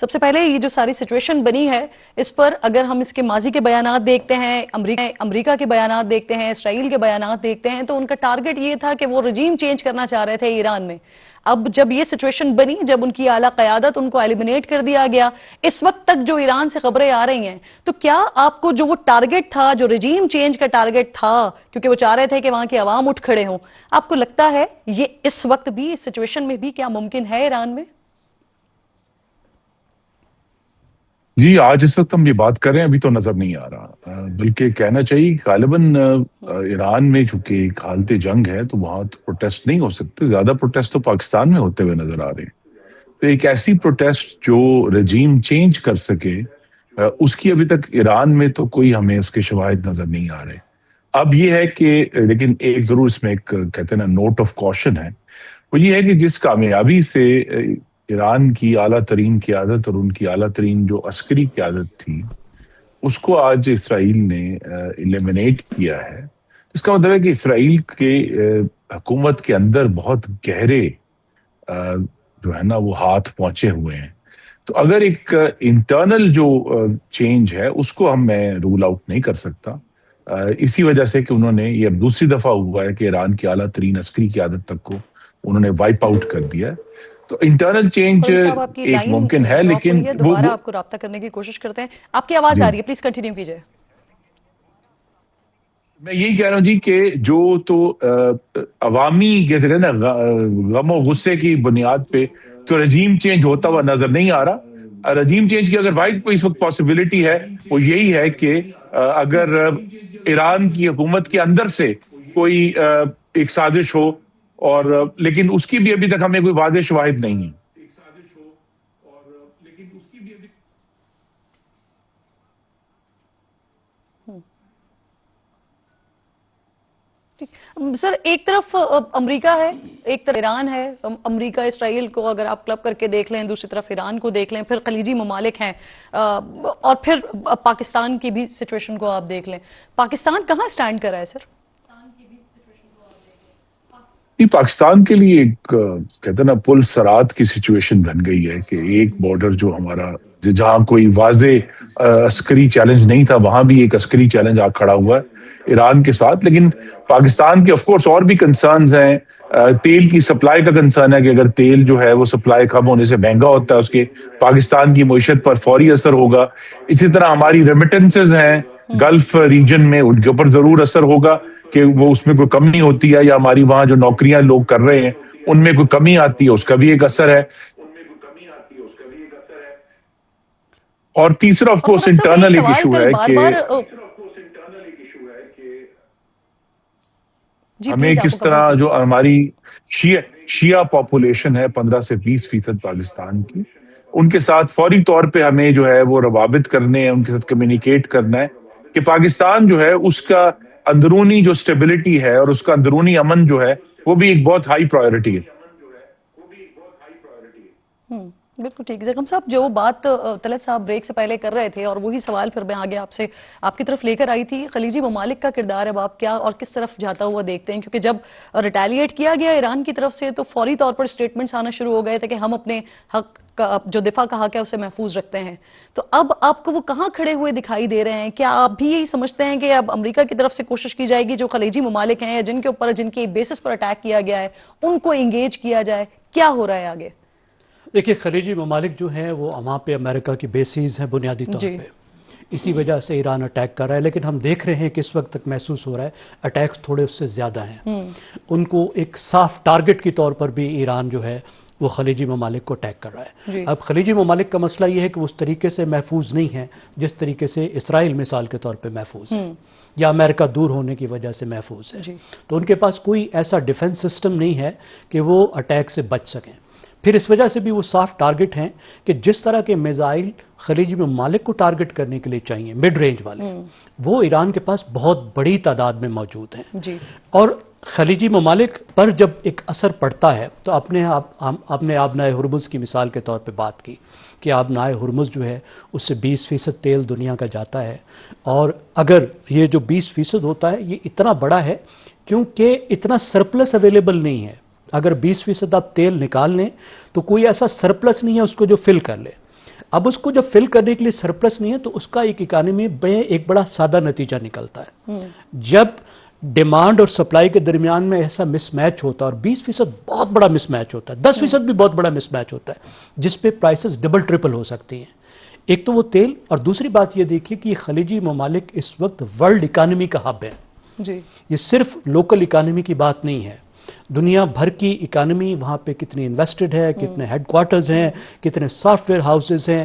سب سے پہلے یہ جو ساری سچویشن بنی ہے اس پر اگر ہم اس کے ماضی کے بیانات دیکھتے ہیں، امریکہ کے بیانات دیکھتے ہیں، اسرائیل کے بیانات دیکھتے ہیں، تو ان کا ٹارگٹ یہ تھا کہ وہ رجیم چینج کرنا چاہ رہے تھے ایران میں۔ اب جب یہ سچویشن بنی، جب ان کی اعلیٰ قیادت ان کو ایلیمنیٹ کر دیا گیا، اس وقت تک جو ایران سے خبریں آ رہی ہیں، تو کیا آپ کو جو وہ ٹارگٹ تھا، جو رجیم چینج کا ٹارگٹ تھا، کیونکہ وہ چاہ رہے تھے کہ وہاں کے عوام اٹھ کھڑے ہوں، آپ کو لگتا ہے یہ اس وقت بھی، اس سچویشن میں بھی کیا ممکن ہے ایران میں؟ جی، آج اس وقت ہم یہ بات کر رہے ہیں ابھی تو نظر نہیں آ رہا، بلکہ کہنا چاہیے کہ غالباً ایران میں چونکہ ایک حالت جنگ ہے تو وہاں تو پروٹیسٹ نہیں ہو سکتے، زیادہ پروٹیسٹ تو پاکستان میں ہوتے ہوئے نظر آ رہے ہیں۔ تو ایک ایسی پروٹیسٹ جو رجیم چینج کر سکے، اس کی ابھی تک ایران میں تو کوئی ہمیں اس کے شواہد نظر نہیں آ رہے۔ اب یہ ہے کہ لیکن ایک ضرور اس میں ایک کہتے ہیں نا نوٹ آف کوشن ہے، وہ یہ ہے کہ جس کامیابی سے ایران کی اعلیٰ ترین قیادت اور ان کی اعلیٰ ترین جو عسکری قیادت تھی اس کو آج اسرائیل نے ایلیمنیٹ کیا ہے، اس کا مطلب ہے کہ اسرائیل کے حکومت کے اندر بہت گہرے جو ہے نا وہ ہاتھ پہنچے ہوئے ہیں۔ تو اگر ایک انٹرنل جو چینج ہے اس کو میں رول آؤٹ نہیں کر سکتا، اسی وجہ سے کہ انہوں نے یہ اب دوسری دفعہ ہوا ہے کہ ایران کی اعلیٰ ترین عسکری قیادت تک کو انہوں نے وائپ آؤٹ کر دیا ہے۔ تو انٹرنل چینج آپ کی ایک لائن ممکن ہے، ڈراپ لیکن ہوئی ہے، دوبارہ آپ کو رابطہ کرنے کی کوشش کرتے ہیں۔ آپ کی آواز آ رہی ہے، پلیز کنٹینیو کیجئے۔ میں یہی کہہ رہا ہوں جی کہ جو تو عوامی کہتے ہیں نا غم و غصے کی بنیاد پہ تو رجیم چینج ہوتا ہوا نظر نہیں آ رہا۔ رجیم چینج کی اگر واحد کوئی اس وقت پاسبلٹی ہے وہ یہی ہے کہ اگر ایران کی حکومت کے اندر سے کوئی ایک سازش ہو، اور لیکن اس کی بھی ابھی تک ہمیں کوئی واضح شواہد نہیں ہے۔ سر، ایک طرف امریکہ ہے، ایک طرف ایران ہے۔ امریکہ اسرائیل کو اگر آپ کلب کر کے دیکھ لیں، دوسری طرف ایران کو دیکھ لیں، پھر خلیجی ممالک ہیں، اور پھر پاکستان کی بھی سچویشن کو آپ دیکھ لیں، پاکستان کہاں سٹینڈ کر رہا ہے سر؟ پاکستان کے لیے ایک کہتے ہیں نا پل سرات کی سچویشن بن گئی ہے کہ ایک بارڈر جو ہمارا جہاں کوئی واضح عسکری چیلنج نہیں تھا وہاں بھی ایک عسکری چیلنج آ کھڑا ہوا ہے ایران کے ساتھ۔ لیکن پاکستان کے آف کورس اور بھی کنسرنز ہیں، تیل کی سپلائی کا کنسرن ہے کہ اگر تیل جو ہے وہ سپلائی کم ہونے سے مہنگا ہوتا ہے اس کے پاکستان کی معیشت پر فوری اثر ہوگا۔ اسی طرح ہماری ریمیٹنسز ہیں گلف ریجن میں، ان کے اوپر ضرور اثر ہوگا کہ وہ اس میں کوئی کمی ہوتی ہے، یا ہماری وہاں جو نوکریاں لوگ کر رہے ہیں ان میں کوئی کمی آتی ہے، اس کا بھی ایک اثر ہے۔ اور تیسرا آف کورس انٹرنل ایک ایشو ہے کہ ہمیں کس طرح جو ہماری شیعہ پاپولیشن ہے 15 سے 20% پاکستان کی، ان کے ساتھ فوری طور پہ ہمیں جو ہے وہ روابط کرنے ہیں، ان کے ساتھ کمیونیکیٹ کرنا ہے کہ پاکستان جو ہے اس کا اندرونی جو سٹیبلٹی ہے اور اس کا اندرونی امن جو ہے وہ بھی ایک بہت ہائی پرائیورٹی ہے۔ بالکل ٹھیک۔ زخم صاحب، جو بات طلعت صاحب بریک سے پہلے کر رہے تھے، اور وہی سوال پھر میں آگے آپ کی طرف لے کر آئی تھی، خلیجی ممالک کا کردار اب آپ کیا اور کس طرف جاتا ہوا دیکھتے ہیں؟ کیونکہ جب ریٹیلیٹ کیا گیا ایران کی طرف سے تو فوری طور پر سٹیٹمنٹس آنا شروع ہو گئے تھے کہ ہم اپنے حق کا جو دفاع کا حق ہے اسے محفوظ رکھتے ہیں۔ تو اب آپ کو وہ کہاں کھڑے ہوئے دکھائی دے رہے ہیں؟ کیا آپ بھی یہی سمجھتے ہیں کہ اب امریکہ کی طرف سے کوشش کی جائے گی جو خلیجی ممالک ہیں یا جن کے بیسس پر اٹیک کیا گیا ہے ان کو انگیج کیا جائے؟ کیا ہو رہا ہے آگے؟ دیکھیے، خلیجی ممالک جو ہیں وہ وہاں پہ امریکہ کی بیسیز ہیں بنیادی طور پہ، اسی وجہ سے ایران اٹیک کر رہا ہے۔ لیکن ہم دیکھ رہے ہیں کہ اس وقت تک محسوس ہو رہا ہے اٹیکس تھوڑے اس سے زیادہ ہیں۔ ان کو ایک صاف ٹارگٹ کی طور پر بھی ایران جو ہے وہ خلیجی ممالک کو اٹیک کر رہا ہے۔ اب خلیجی ممالک کا مسئلہ یہ ہے کہ وہ اس طریقے سے محفوظ نہیں ہے جس طریقے سے اسرائیل مثال کے طور پہ محفوظ ہے، یا امریکہ دور ہونے کی وجہ سے محفوظ ہے۔ تو ان کے پاس کوئی ایسا ڈیفنس سسٹم نہیں ہے کہ وہ اٹیک سے بچ سکیں۔ پھر اس وجہ سے بھی وہ صاف ٹارگٹ ہیں کہ جس طرح کے میزائل خلیجی ممالک کو ٹارگٹ کرنے کے لیے چاہیے، مڈ رینج والے، وہ ایران کے پاس بہت بڑی تعداد میں موجود ہیں۔ اور خلیجی ممالک پر جب ایک اثر پڑتا ہے تو آپ نے آبنائے ہرمز کی مثال کے طور پہ بات کی کہ آبنائے ہرمز جو ہے اس سے 20% تیل دنیا کا جاتا ہے، اور اگر یہ جو 20% ہوتا ہے یہ اتنا بڑا ہے کیونکہ اتنا سرپلس اویلیبل نہیں ہے۔ اگر 20% آپ تیل نکال لیں تو کوئی ایسا سرپلس نہیں ہے اس کو جو فل کر لے۔ اب اس کو جب فل کرنے کے لیے سرپلس نہیں ہے تو اس کا ایک اکانومی میں ایک بڑا سادہ نتیجہ نکلتا ہے. جب ڈیمانڈ اور سپلائی کے درمیان میں ایسا مس میچ ہوتا ہے اور 20% بہت بڑا مس میچ ہوتا ہے, 10% بھی بہت بڑا مس میچ ہوتا ہے, جس پہ پرائسز ڈبل ٹرپل ہو سکتی ہیں. ایک تو وہ تیل, اور دوسری بات یہ دیکھیے کہ یہ خلیجی ممالک اس وقت ورلڈ اکانومی کا ہب ہے. جی یہ صرف لوکل اکانومی کی بات نہیں ہے, دنیا بھر کی اکانومی وہاں پہ کتنی انویسٹڈ ہے, کتنے ہیڈ کوارٹرز ہیں, کتنے سافٹ ویئر ہاؤسز ہیں.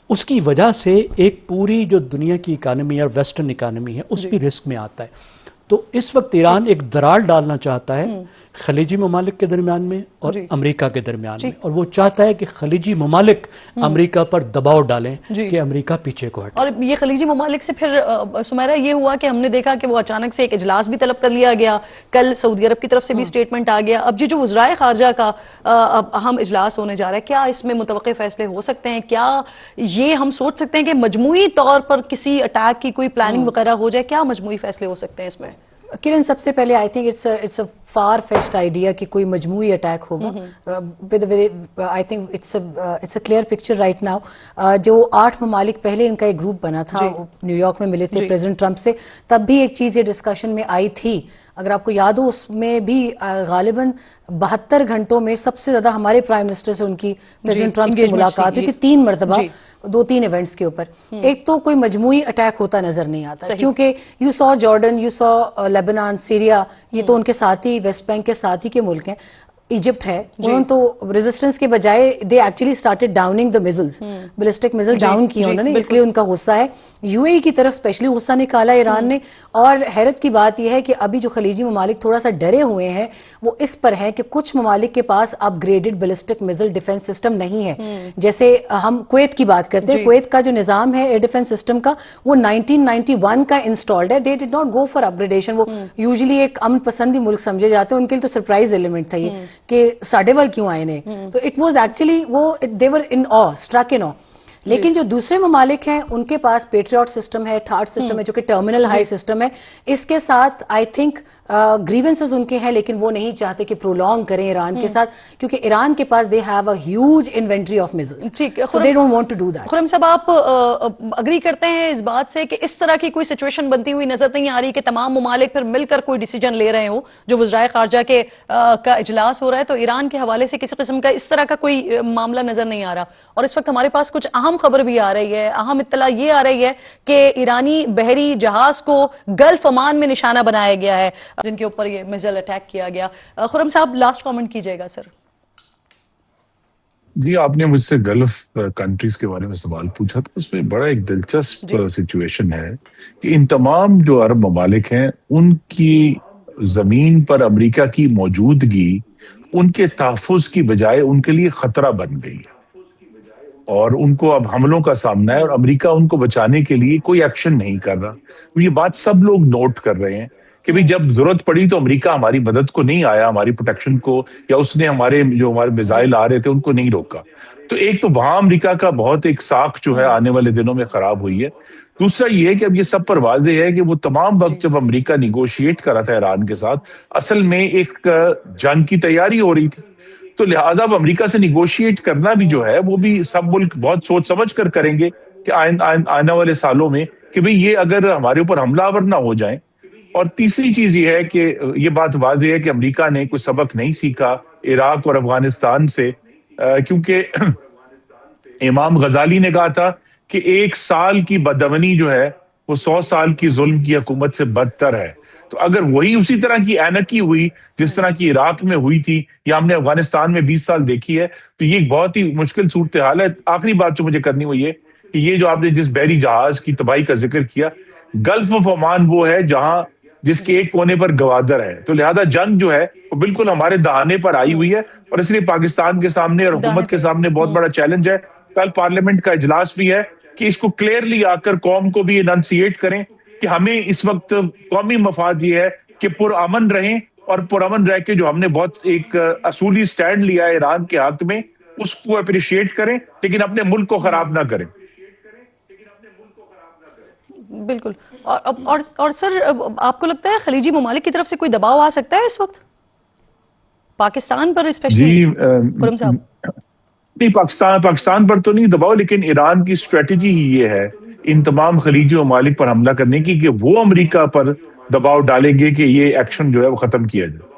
اس کی وجہ سے ایک پوری جو دنیا کی اکانومی اور ویسٹرن اکانومی ہے اس بھی رسک میں آتا ہے. تو اس وقت ایران ایک دراڑ ڈالنا چاہتا ہے خلیجی ممالک کے درمیان میں اور امریکہ کے درمیان میں, اور وہ چاہتا ہے کہ خلیجی ممالک امریکہ پر دباؤ ڈالیں کہ امریکہ پیچھے کو ہٹے. اور یہ خلیجی ممالک سے پھر سمیرہ یہ ہوا کہ ہم نے دیکھا کہ وہ اچانک سے ایک اجلاس بھی طلب کر لیا گیا, کل سعودی عرب کی طرف سے بھی سٹیٹمنٹ آ گیا. اب یہ جو وزرائے خارجہ کا اہم اجلاس ہونے جا رہا ہے, کیا اس میں متوقع فیصلے ہو سکتے ہیں؟ کیا یہ ہم سوچ سکتے ہیں کہ مجموعی طور پر کسی اٹیک کی کوئی پلاننگ وغیرہ ہو جائے؟ کیا مجموعی فیصلے ہو سکتے ہیں اس میں؟ کرن, سب سے پہلے I think it's a far fetched idea کہ کوئی مجموعی اٹیک ہوگا. I think it's a clear picture right now. جو 8 ممالک پہلے ان کا ایک گروپ بنا تھا, نیو یارک میں ملے تھے پریزیڈنٹ ٹرمپ سے, تب بھی ایک چیز یہ ڈسکشن میں آئی تھی, اگر آپ کو یاد ہو, اس میں بھی غالباً 72 گھنٹوں میں سب سے زیادہ ہمارے پرائم منسٹر سے ان کی پریزیڈنٹ ٹرمپ سے ملاقات ہوئی تھی 3 مرتبہ 2-3 ایونٹس کے اوپر. ایک تو کوئی مجموعی اٹیک ہوتا نظر نہیں آتا, کیونکہ you so Jordan, you so Lebanon, Syria, یہ تو ان کے ساتھ ہی ویسٹ بینک کے ساتھ ہی کے ملک ہیں. ایجپٹ ہے, انہوں نے تو ریزسٹنس کے بجائے they actually started downing the missiles, ballistic missile down کی انہوں نے, اس لیے ان کا غصہ ہے. یو اے ای کی طرف اسپیشلی غصہ نکالا ایران نے. اور حیرت کی بات یہ ہے کہ ابھی جو خلیجی ممالک تھوڑا سا ڈرے ہوئے ہیں وہ اس پر ہیں کہ کچھ ممالک کے پاس اپ گریڈڈ بلسٹک میزل ڈیفنس سسٹم نہیں ہے. جیسے ہم کویت کی بات کرتے ہیں, کویت کا جو نظام ہے ایئر ڈیفنس سسٹم کا وہ 1991 کا انسٹالڈ ہے. They did not go for upgradation. وہ یوزلی ایک امن پسندی ملک سمجھے جاتے ہیں, ان کے لیے تو سرپرائز ایلیمنٹ تھا یہ کہ ساڈے وال کیوں آئے نے. تو اٹ واز ایکچولی وہ دے ور ان آ, اسٹرک ان آ. لیکن جو دوسرے ممالک ہیں ان کے پاس پیٹریوٹ سسٹم ہے, تھارٹ سسٹم ہے, جو کہ ٹرمینل ہائی سسٹم ہے. اس کے ساتھ آئی تھنک گریونسز ان کے ہیں, لیکن وہ نہیں چاہتے کہ پرولونگ کریں ایران کے ساتھ, کیونکہ ایران کے پاس they have a huge inventory of missiles, so they don't want to do that. Khurram صاحب, آپ اگری کرتے ہیں اس بات سے کہ اس طرح کی کوئی سچویشن بنتی ہوئی نظر نہیں آ رہی کہ تمام ممالک پھر مل کر کوئی ڈیسیجن لے رہے ہوں؟ جو وزرائے خارجہ کے کا اجلاس ہو رہا ہے, تو ایران کے حوالے سے کسی قسم کا اس طرح کا کوئی معاملہ نظر نہیں آ رہا. اور اس وقت ہمارے پاس کچھ اہم خبر بھی آ رہی ہے, اہم اطلاع یہ آ رہی ہے کہ ایرانی بحری جہاز کو گلف عمان میں نشانہ بنایا گیا ہے, جن کے اوپر یہ میزائل اٹیک کیا گیا. خرم صاحب, لاسٹ کامنٹ کیجئے گا سر. جی, آپ نے مجھ سے گلف کنٹریز کے بارے میں سوال پوچھا تھا. اس میں بڑا ایک دلچسپ سچویشن ہے کہ ان تمام جو عرب ممالک ہیں ان کی زمین پر امریکہ کی موجودگی ان کے تحفظ کی بجائے ان کے لیے خطرہ بن گئی ہے, اور ان کو اب حملوں کا سامنا ہے, اور امریکہ ان کو بچانے کے لیے کوئی ایکشن نہیں کر رہا. یہ بات سب لوگ نوٹ کر رہے ہیں کہ بھئی جب ضرورت پڑی تو امریکہ ہماری مدد کو نہیں آیا, ہماری پروٹیکشن کو, یا اس نے ہمارے میزائل آ رہے تھے ان کو نہیں روکا. تو ایک تو وہاں امریکہ کا بہت ایک ساکھ جو ہے آنے والے دنوں میں خراب ہوئی ہے. دوسرا یہ ہے کہ اب یہ سب پر واضح ہے کہ وہ تمام وقت جب امریکہ نیگوشیٹ کر رہا تھا ایران کے ساتھ, اصل میں ایک جنگ کی تیاری ہو رہی تھی. تو لہٰذا اب امریکہ سے نیگوشیٹ کرنا بھی جو ہے وہ بھی سب ملک بہت سوچ سمجھ کر کریں گے کہ آنے والے سالوں میں کہ بھئی یہ اگر ہمارے اوپر حملہ آور نہ ہو جائیں. اور تیسری چیز یہ ہے کہ یہ بات واضح ہے کہ امریکہ نے کوئی سبق نہیں سیکھا عراق اور افغانستان سے, کیونکہ امام غزالی نے کہا تھا کہ 1 سال کی بدامنی جو ہے وہ 100 سال کی ظلم کی حکومت سے بدتر ہے. تو اگر وہی اسی طرح کی اینکی ہوئی جس طرح کی عراق میں ہوئی تھی یا ہم نے افغانستان میں 20 سال دیکھی ہے, تو یہ ایک بہت ہی مشکل صورتحال ہے. آخری بات جو مجھے کرنی وہ یہ کہ یہ جو آپ نے جس بحری جہاز کی تباہی کا ذکر کیا, گلف آف عمان وہ ہے جہاں جس کے ایک کونے پر گوادر ہے. تو لہذا جنگ جو ہے وہ بالکل ہمارے دہانے پر آئی ہوئی ہے, اور اس لیے پاکستان کے سامنے اور حکومت کے سامنے بہت بڑا چیلنج ہے. کل پارلیمنٹ کا اجلاس بھی ہے کہ اس کو کلیئرلی آ کر قوم کو بھی اننسیٹ کریں کہ ہمیں اس وقت قومی مفاد یہ ہے کہ پرامن رہیں, اور پرامن رہ کے جو ہم نے بہت ایک اصولی سٹینڈ لیا ہے ایران کے حق میں اس کو اپریشیٹ کریں, لیکن اپنے ملک کو خراب نہ کریں. بالکل. اور سر, آپ کو لگتا ہے خلیجی ممالک کی طرف سے کوئی دباؤ آ سکتا ہے اس وقت پاکستان پر اسپیشلی؟ خرم صاحب, نہیں، پاکستان پر تو نہیں دباؤ، لیکن ایران کی اسٹریٹجی ہی یہ ہے ان تمام خلیجی ممالک پر حملہ کرنے کی کہ وہ امریکہ پر دباؤ ڈالیں گے کہ یہ ایکشن جو ہے وہ ختم کیا جائے.